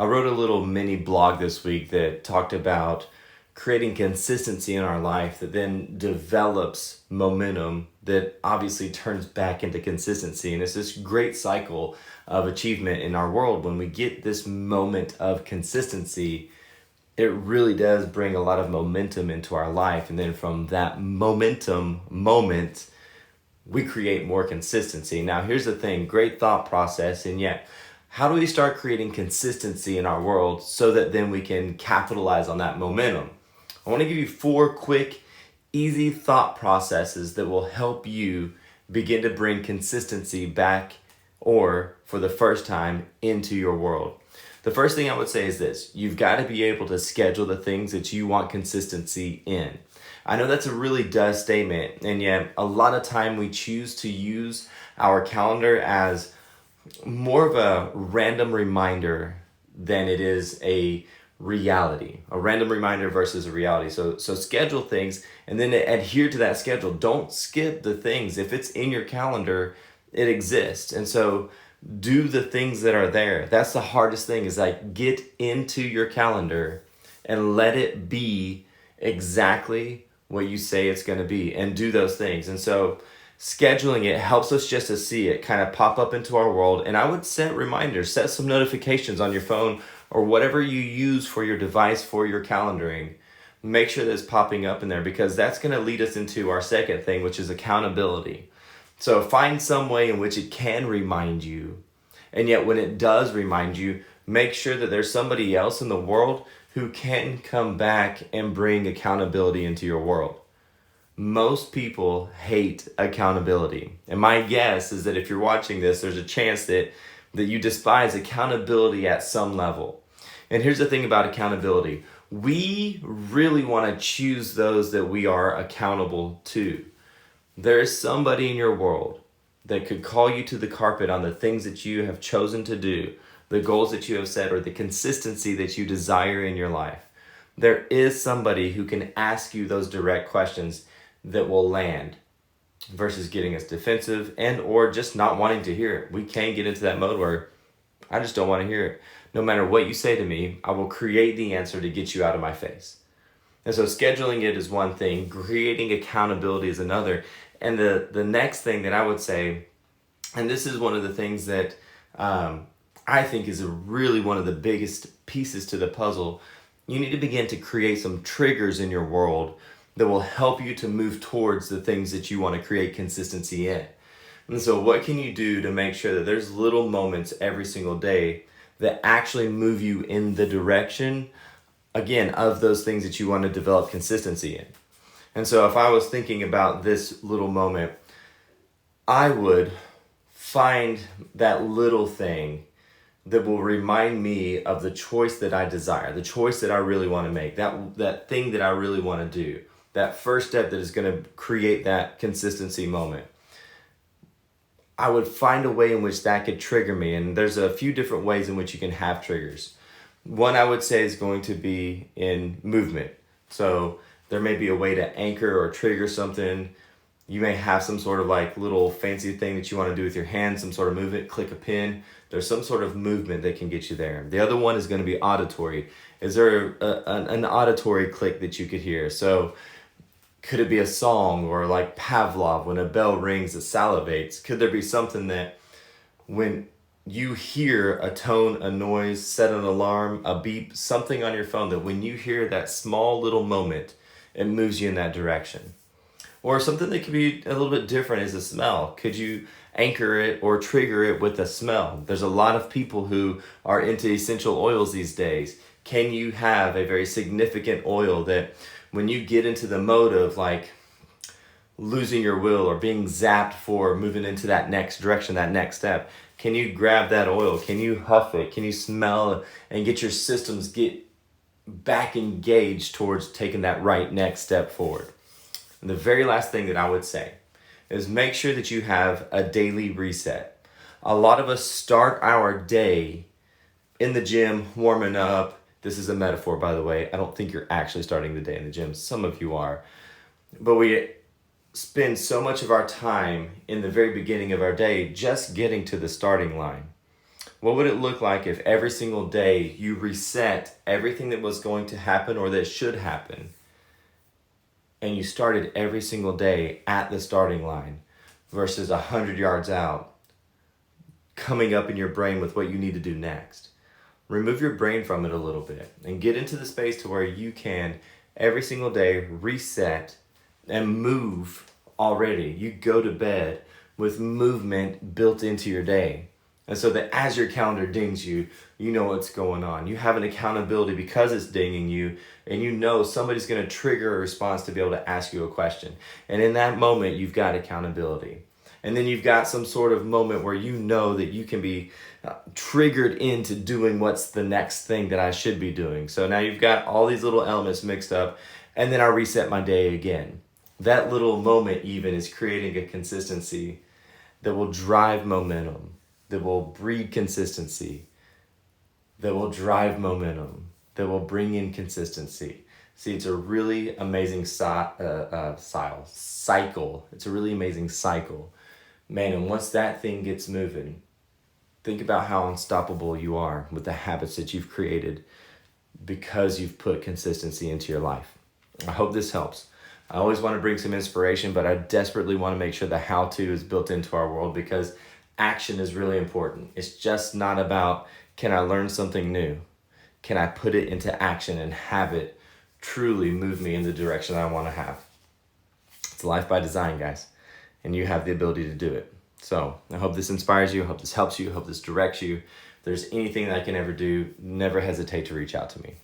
I wrote a little mini blog this week that talked about creating consistency in our life that then develops momentum that obviously turns back into consistency. And it's this great cycle of achievement in our world. When we get this moment of consistency, it really does bring a lot of momentum into our life. And then from that momentum moment, we create more consistency. Now, here's the thing, great thought process. And yet, how do we start creating consistency in our world so that then we can capitalize on that momentum? I want to give you 4 quick, easy thought processes that will help you begin to bring consistency back, or for the first time, into your world. The first thing I would say is this: you've got to be able to schedule the things that you want consistency in. I know that's a really dumb statement, and yet a lot of time we choose to use our calendar as more of a random reminder than it is a reality. A random reminder versus a reality. So schedule things and then adhere to that schedule. Don't skip the things. If it's in your calendar, it exists. And so do the things that are there. That's the hardest thing, is like, get into your calendar and let it be exactly what you say it's going to be, and do those things. And so scheduling it helps us just to see it kind of pop up into our world. And I would set reminders, set some notifications on your phone or whatever you use for your device for your calendaring. Make sure that it's popping up in there, because that's going to lead us into our second thing, which is accountability. So find some way in which it can remind you. And yet when it does remind you, make sure that there's somebody else in the world who can come back and bring accountability into your world. Most people hate accountability. And my guess is that if you're watching this, there's a chance that you despise accountability at some level. And here's the thing about accountability. We really want to choose those that we are accountable to. There is somebody in your world that could call you to the carpet on the things that you have chosen to do, the goals that you have set, or the consistency that you desire in your life. There is somebody who can ask you those direct questions that will land, versus getting us defensive and or just not wanting to hear it. We can get into that mode where I just don't want to hear it. No matter what you say to me, I will create the answer to get you out of my face. And so scheduling it is one thing, creating accountability is another. And the next thing that I would say, and this is one of the things that I think is really one of the biggest pieces to the puzzle, you need to begin to create some triggers in your world that will help you to move towards the things that you want to create consistency in. And so what can you do to make sure that there's little moments every single day that actually move you in the direction, again, of those things that you want to develop consistency in? And so if I was thinking about this little moment, I would find that little thing that will remind me of the choice that I desire, the choice that I really want to make, that thing that I really want to do, that first step that is going to create that consistency moment. I would find a way in which that could trigger me. And there's a few different ways in which you can have triggers. One I would say is going to be in movement. So there may be a way to anchor or trigger something. You may have some sort of like little fancy thing that you want to do with your hand, some sort of movement, click a pin. There's some sort of movement that can get you there. The other one is going to be auditory. Is there an auditory click that you could hear? So could it be a song, or like Pavlov, when a bell rings, it salivates? Could there be something that when you hear a tone, a noise, set an alarm, a beep, something on your phone, that when you hear that small little moment, it moves you in that direction? Or something that could be a little bit different is a smell. Could you anchor it or trigger it with a smell? There's a lot of people who are into essential oils these days. Can you have a very significant oil that when you get into the mode of like losing your will or being zapped for moving into that next direction, that next step, can you grab that oil? Can you huff it? Can you smell it and get your systems get back engaged towards taking that right next step forward? And the very last thing that I would say is make sure that you have a daily reset. A lot of us start our day in the gym, warming up. This is a metaphor, by the way. I don't think you're actually starting the day in the gym. Some of you are. But we spend so much of our time in the very beginning of our day just getting to the starting line. What would it look like if every single day you reset everything that was going to happen or that should happen, and you started every single day at the starting line versus 100 yards out, coming up in your brain with what you need to do next? Remove your brain from it a little bit and get into the space to where you can every single day reset and move already. You go to bed with movement built into your day. And so that as your calendar dings you, you know what's going on. You have an accountability because it's dinging you, and you know somebody's going to trigger a response to be able to ask you a question. And in that moment, you've got accountability. And then you've got some sort of moment where you know that you can be triggered into doing what's the next thing that I should be doing. So now you've got all these little elements mixed up, and then I reset my day again. That little moment even is creating a consistency that will drive momentum, that will breed consistency, that will drive momentum, that will bring in consistency. See, it's a really amazing cycle. It's a really amazing cycle. Man, and once that thing gets moving, think about how unstoppable you are with the habits that you've created because you've put consistency into your life. I hope this helps. I always want to bring some inspiration, but I desperately want to make sure the how-to is built into our world because action is really important. It's just not about, can I learn something new? Can I put it into action and have it truly move me in the direction I want to have? It's life by design, guys, and you have the ability to do it. So I hope this inspires you. I hope this helps you. I hope this directs you. If there's anything that I can ever do, never hesitate to reach out to me.